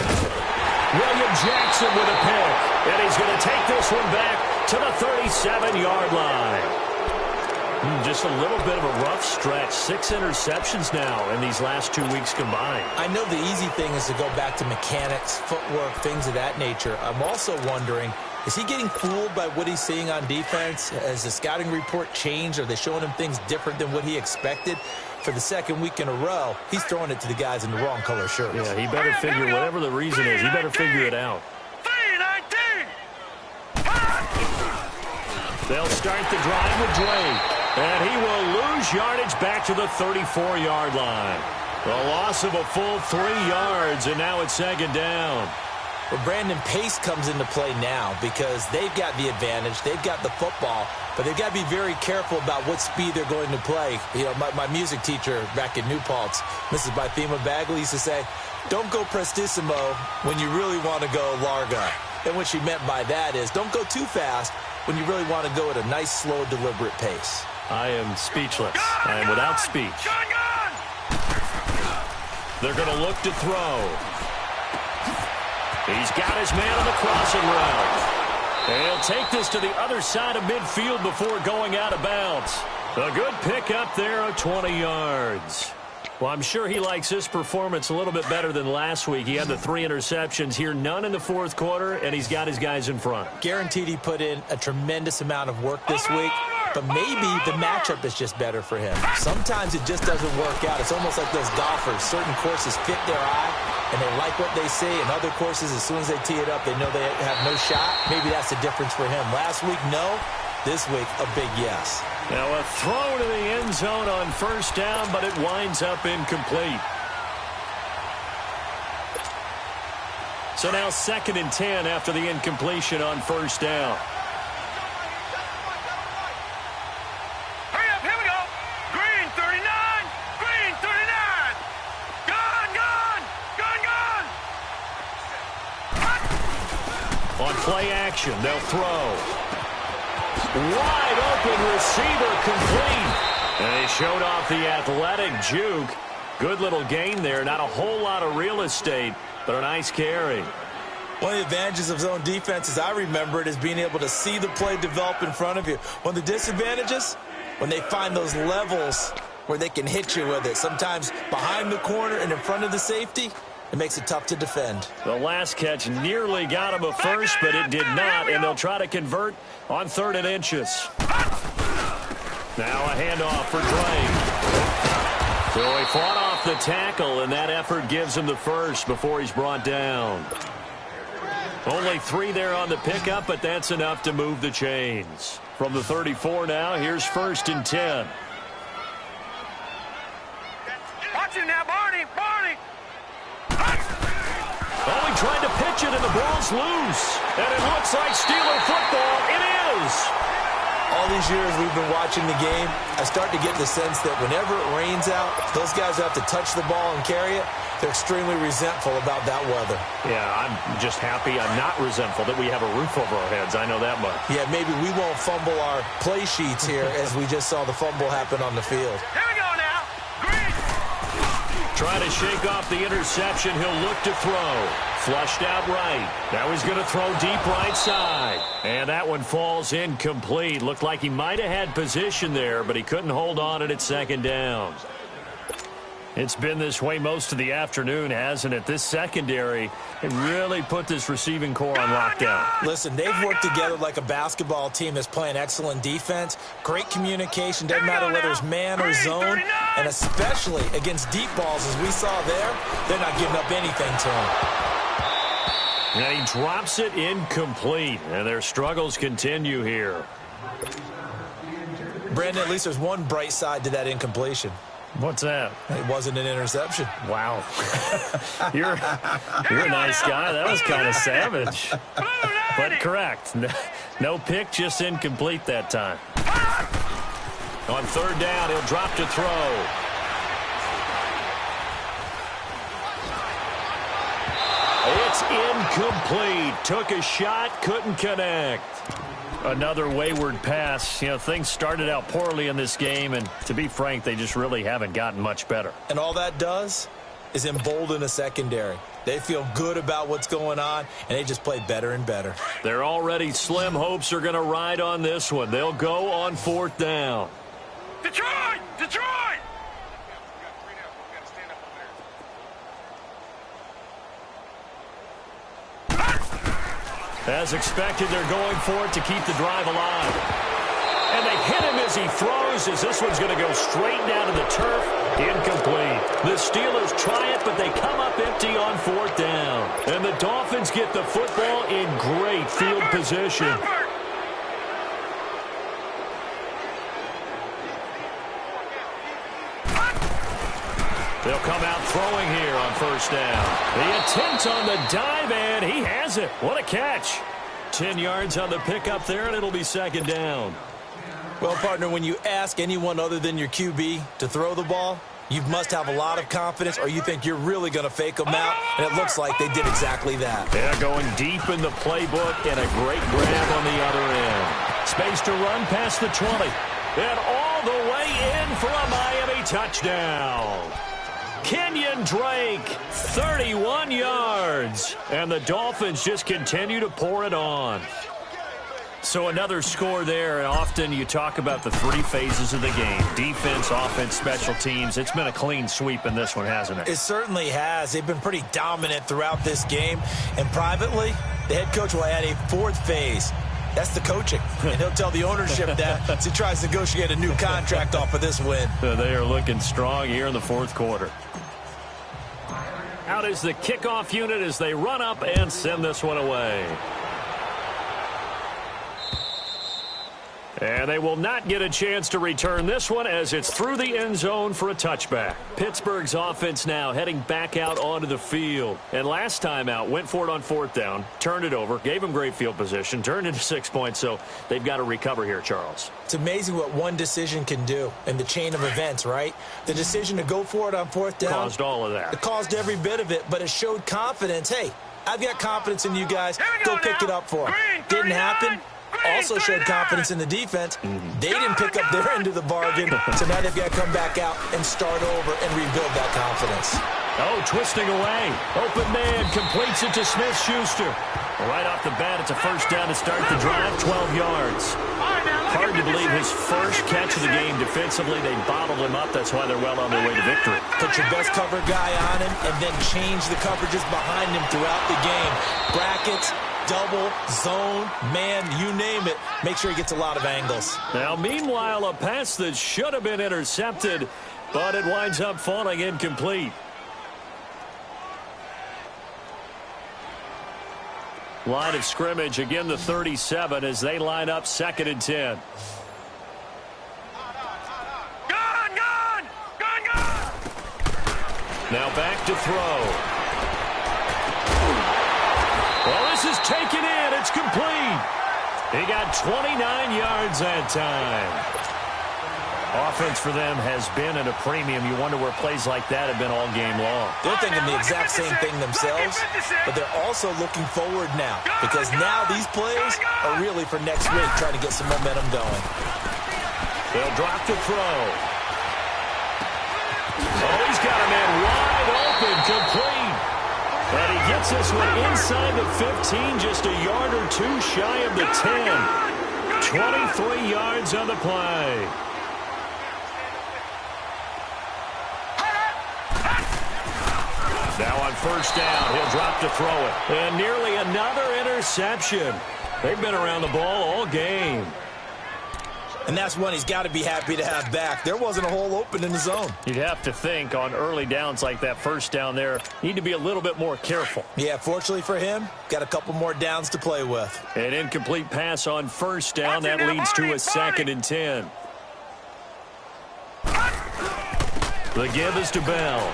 William Jackson with a pick. And he's going to take this one back to the 37-yard line. Just a little bit of a rough stretch. 6 interceptions now in these last 2 weeks combined. I know the easy thing is to go back to mechanics, footwork, things of that nature. I'm also wondering, Is he getting fooled by what he's seeing on defense? Has the scouting report changed? Are they showing him things different than what he expected? For the second week in a row, he's throwing it to the guys in the wrong color shirts. Yeah, he better figure, whatever the reason is, he better figure it out. 319. They'll start the drive with Drake. And he will lose yardage back to the 34-yard line. The loss of a full 3 yards, and now it's second down. Well, Brandon, pace comes into play now because they've got the advantage. They've got the football, but they've got to be very careful about what speed they're going to play. You know, my music teacher back in New Paltz, Mrs. Bythema Bagley, used to say, don't go prestissimo when you really want to go largo. And what she meant by that is don't go too fast when you really want to go at a nice, slow, deliberate pace. I am speechless. I am without speech. They're going to look to throw. He's got his man on the crossing route. And he'll take this to the other side of midfield before going out of bounds. A good pickup there of 20 yards. Well, I'm sure he likes this performance a little bit better than last week. He had the 3 interceptions here, none in the fourth quarter, and he's got his guys in front. Guaranteed he put in a tremendous amount of work this week, but maybe the matchup is just better for him. Sometimes it just doesn't work out. It's almost like those golfers. Certain courses fit their eye, and they like what they see, and other courses, as soon as they tee it up, they know they have no shot. Maybe that's the difference for him. Last week, no. This week, a big yes. Now a throw to the end zone on first down, but it winds up incomplete. So now 2nd and 10 after the incompletion on first down. Hurry up, here we go. Green 39, green 39. Gun. On play action, they'll throw. Wide open receiver complete. And they showed off the athletic juke. Good little gain there. Not a whole lot of real estate, but a nice carry. One of the advantages of zone defense, as I remember it, is being able to see the play develop in front of you. One of the disadvantages, when they find those levels where they can hit you with it, sometimes behind the corner and in front of the safety, it makes it tough to defend. The last catch nearly got him a first, but it did not, and they'll try to convert on 3rd and inches. Now a handoff for Drake. So he fought off the tackle, and that effort gives him the first before he's brought down. Only 3 there on the pickup, but that's enough to move the chains. From the 34 now, here's 1st and 10. Watch it now, Barney. Oh, he tried to pitch it, and the ball's loose. And it looks like Steeler football. It is. All these years we've been watching the game, I start to get the sense that whenever it rains out, those guys have to touch the ball and carry it. They're extremely resentful about that weather. Yeah, I'm just happy I'm not resentful that we have a roof over our heads. I know that much. Yeah, maybe we won't fumble our play sheets here as we just saw the fumble happen on the field. Here we go now. Green. Trying to shake off the interception. He'll look to throw. Flushed out right. Now he's going to throw deep right side. And that one falls incomplete. Looked like he might have had position there, but he couldn't hold on at 2nd down. It's been this way most of the afternoon, hasn't it? This secondary, it really put this receiving core on lockdown. Listen, they've worked together like a basketball team that's playing excellent defense. Great communication, doesn't matter whether it's man or zone. And especially against deep balls, as we saw there, they're not giving up anything to him. And he drops it incomplete. And their struggles continue here. Brandon, at least there's one bright side to that incompletion. What's that? It wasn't an interception. Wow. You're a nice guy. That was kind of savage. But correct. No pick, just incomplete that time. On 3rd down, he'll drop to throw. It's incomplete. Took a shot, couldn't connect. Another wayward pass. You know, things started out poorly in this game, and to be frank, they just really haven't gotten much better. And all that does is embolden a secondary. They feel good about what's going on, and they just play better and better. Their already slim hopes are going to ride on this one. They'll go on 4th down. Detroit! Detroit! As expected, they're going for it to keep the drive alive. And they hit him as he throws, as this one's going to go straight down to the turf. Incomplete. The Steelers try it, but they come up empty on 4th down. And the Dolphins get the football in great field position. They'll come out throwing here on 1st down. The attempt on the dive, and he has it. What a catch. 10 yards on the pickup there, and it'll be 2nd down. Well, partner, when you ask anyone other than your QB to throw the ball, you must have a lot of confidence, or you think you're really going to fake them out, and it looks like they did exactly that. They're going deep in the playbook, and a great grab on the other end. Space to run past the 20, and all the way in for a Miami touchdown. Kenyon Drake, 31 yards. And the Dolphins just continue to pour it on. So another score there, and often you talk about the 3 phases of the game. Defense, offense, special teams. It's been a clean sweep in this one, hasn't it? It certainly has. They've been pretty dominant throughout this game. And privately, the head coach will add a 4th phase. That's the coaching. And he'll tell the ownership that as he tries to negotiate a new contract off of this win. They are looking strong here in the 4th quarter. Out is the kickoff unit as they run up and send this one away. And they will not get a chance to return this one as it's through the end zone for a touchback. Pittsburgh's offense now heading back out onto the field. And last time out, went for it on 4th down, turned it over, gave them great field position, turned into 6 points, so they've got to recover here, Charles. It's amazing what one decision can do in the chain of events, right? The decision to go for it on 4th down. Caused all of that. It caused every bit of it, but it showed confidence. Hey, I've got confidence in you guys. Go pick it up for them. Didn't happen. Also showed confidence in the defense. They didn't pick up their end of the bargain, so now they've got to come back out and start over and rebuild that confidence. Oh, twisting away. Open man completes it to Smith-Schuster. Right off the bat, it's a 1st down to start the drive, 12 yards. Hard to believe his first catch of the game defensively. They bottled him up. That's why they're well on their way to victory. Put your best cover guy on him and then change the coverages behind him throughout the game. Brackets, double, zone, man, you name it. Make sure he gets a lot of angles. Now, meanwhile, a pass that should have been intercepted, but it winds up falling incomplete. Line of scrimmage, again the 37 as they line up 2nd and 10. Gone! Now back to throw. Well, this is taken in. It's complete. He got 29 yards that time. Offense for them has been at a premium. You wonder where plays like that have been all game long. They're thinking the exact same thing themselves, but they're also looking forward now because now these plays are really for next week, trying to get some momentum going. They'll drop to throw. Oh, he's got a man wide open, complete. And he gets this one inside the 15, just a yard or 2 shy of the 10. 23 yards on the play. Now on 1st down, he'll drop to throw it. And nearly another interception. They've been around the ball all game. And that's one he's got to be happy to have back. There wasn't a hole open in the zone. You'd have to think on early downs like that 1st down there, need to be a little bit more careful. Yeah, fortunately for him, got a couple more downs to play with. An incomplete pass on 1st down. That leads to a 2nd and 10. The give is to Bell.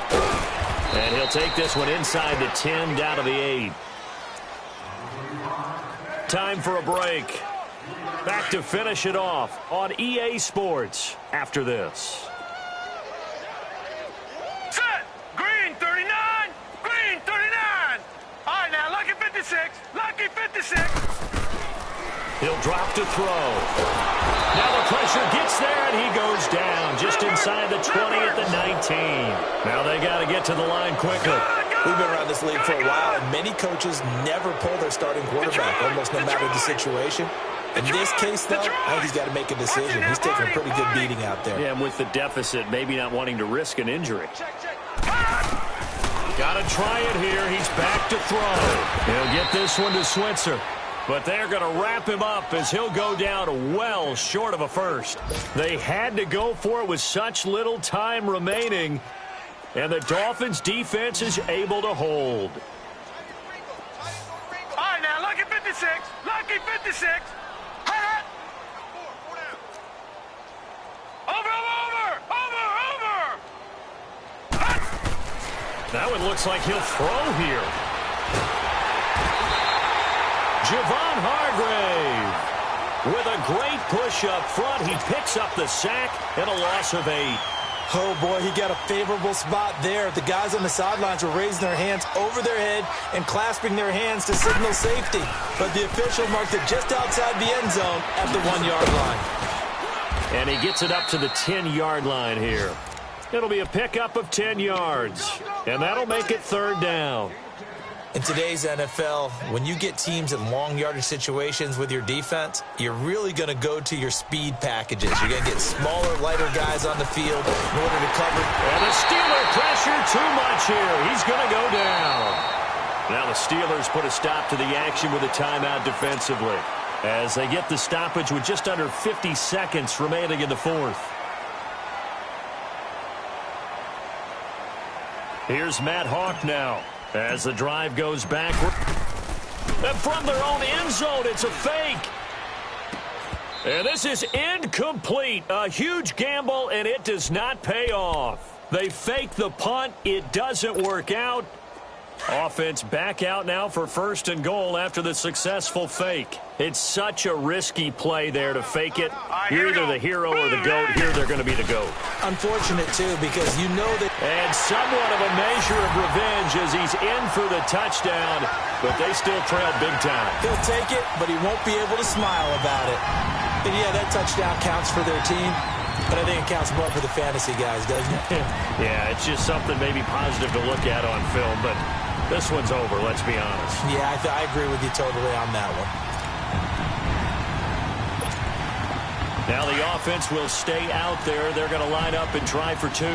And he'll take this one inside the 10, down to the 8. Time for a break. Back to finish it off on EA Sports after this. Set! Green 39! Green 39! All right, now, lucky 56! Lucky 56! He'll drop to throw. Now the pressure gets there, and he goes down just inside the 20 at the 19. Now they got to get to the line quickly. We've been around this league for a while, and many coaches never pull their starting quarterback, almost no matter the situation. In this case, though, I think he's got to make a decision. He's taking a pretty good beating out there. Yeah, and with the deficit, maybe not wanting to risk an injury. Got to try it here. He's back to throw. He'll get this one to Switzer. But they're going to wrap him up as he'll go down well short of a first. They had to go for it with such little time remaining, and the Dolphins' defense is able to hold. All right, now, lucky 56. Lucky 56. Hit it. Over. That one looks like he'll throw here. Javon Hargrave with a great push up front. He picks up the sack and a loss of 8. Oh, boy, he got a favorable spot there. The guys on the sidelines were raising their hands over their head and clasping their hands to signal safety. But the official marked it just outside the end zone at the 1-yard line. And he gets it up to the 10-yard line here. It'll be a pickup of 10 yards, and that'll make it 3rd down. In today's NFL, when you get teams in long yardage situations with your defense, you're really going to go to your speed packages. You're going to get smaller, lighter guys on the field in order to cover. And the Steeler pressure too much here. He's going to go down. Now the Steelers put a stop to the action with a timeout defensively as they get the stoppage with just under 50 seconds remaining in the 4th. Here's Matt Hawk now as the drive goes backward. And from their own end zone, it's a fake. And this is incomplete. A huge gamble, and it does not pay off. They fake the punt. It doesn't work out. Offense back out now for 1st and goal after the successful fake. It's such a risky play there to fake it. You're either the hero or the GOAT. Here they're going to be the GOAT. Unfortunate, too, because you know that. And somewhat of a measure of revenge as he's in for the touchdown, but they still trail big time. He'll take it, but he won't be able to smile about it. And, yeah, that touchdown counts for their team, but I think it counts more for the fantasy guys, doesn't it? Yeah, it's just something maybe positive to look at on film, but this one's over, let's be honest. Yeah, I agree with you totally on that one. Now the offense will stay out there. They're going to line up and try for 2. All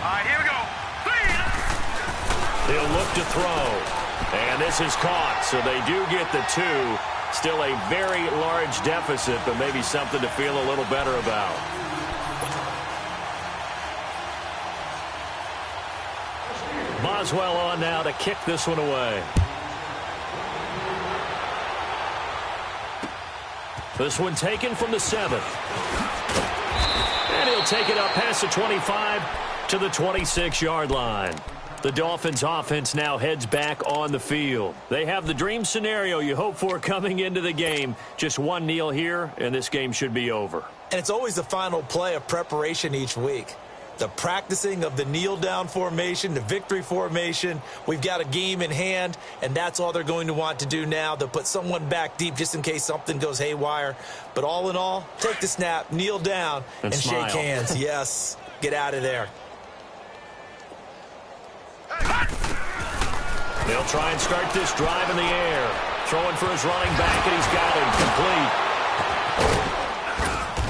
right, here we go. 3. He'll look to throw. And this is caught, so they do get the 2. Still a very large deficit, but maybe something to feel a little better about. Boswell on now to kick this one away. This one taken from the 7th. And he'll take it up past the 25 to the 26-yard line. The Dolphins offense now heads back on the field. They have the dream scenario you hope for coming into the game. Just one kneel here, and this game should be over. And it's always the final play of preparation each week. The practicing of the kneel-down formation, the victory formation. We've got a game in hand, and that's all they're going to want to do now. They'll put someone back deep just in case something goes haywire. But all in all, take the snap, kneel down, and shake hands. Yes, get out of there. They'll try and start this drive in the air. Throwing for his running back, and he's got it complete.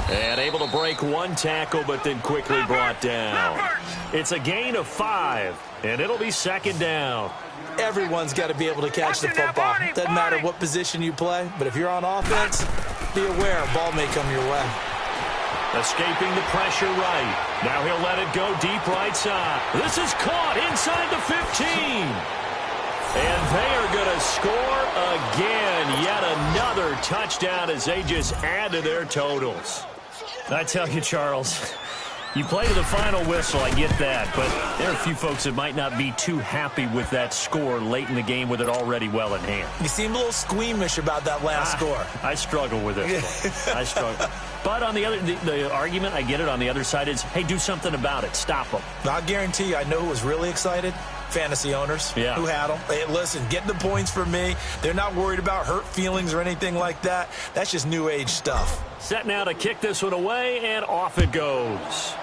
And able to break one tackle, but then quickly brought down. It's a gain of 5, and it'll be 2nd down. Everyone's got to be able to catch the football. Doesn't matter what position you play, but if you're on offense, be aware a ball may come your way. Escaping the pressure right. Now he'll let it go deep right side. This is caught inside the 15. And they are going to score again. Yet another touchdown as they just add to their totals. I tell you, Charles, you play to the final whistle, I get that, but there are a few folks that might not be too happy with that score late in the game with it already well in hand. You seem a little squeamish about that last score. I struggle with it. I struggle. But on the other, the argument, I get it, on the other side is, hey, do something about it. Stop them. I'll guarantee you, I know who was really excited. Fantasy owners who had them. Hey, listen, getting the points for me. They're not worried about hurt feelings or anything like that. That's just new age stuff. Set now to kick this one away, and off it goes.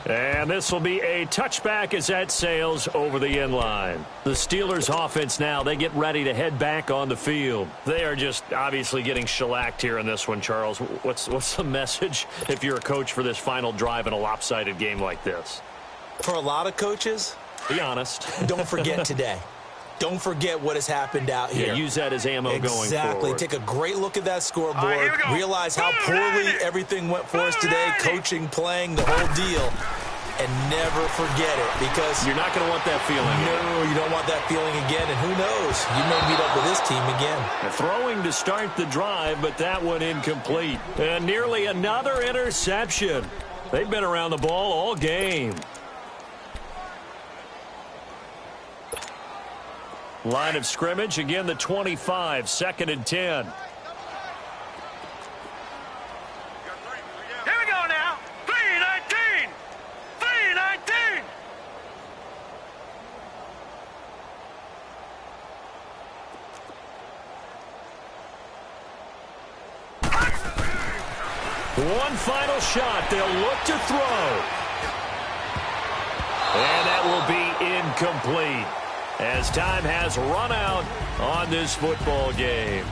And this will be a touchback as that sails over the end line. The Steelers offense now, they get ready to head back on the field. They are just obviously getting shellacked here in this one, Charles. What's the message if you're a coach for this final drive in a lopsided game like this? For a lot of coaches, be honest. Don't forget today. Don't forget what has happened out here. Yeah, use that as ammo going forward. Exactly. Take a great look at that scoreboard. Right, realize how poorly everything went for us today, coaching, playing, the whole deal. And never forget it, because you're not going to want that feeling. No, you don't want that feeling again. And who knows? You may meet up with this team again. Throwing to start the drive, but that one incomplete. And nearly another interception. They've been around the ball all game. Line of scrimmage, again the 25, 2nd and 10. Here we go now. 3-19. 3-19. One final shot. They'll look to throw. And that will be incomplete, as time has run out on this football game.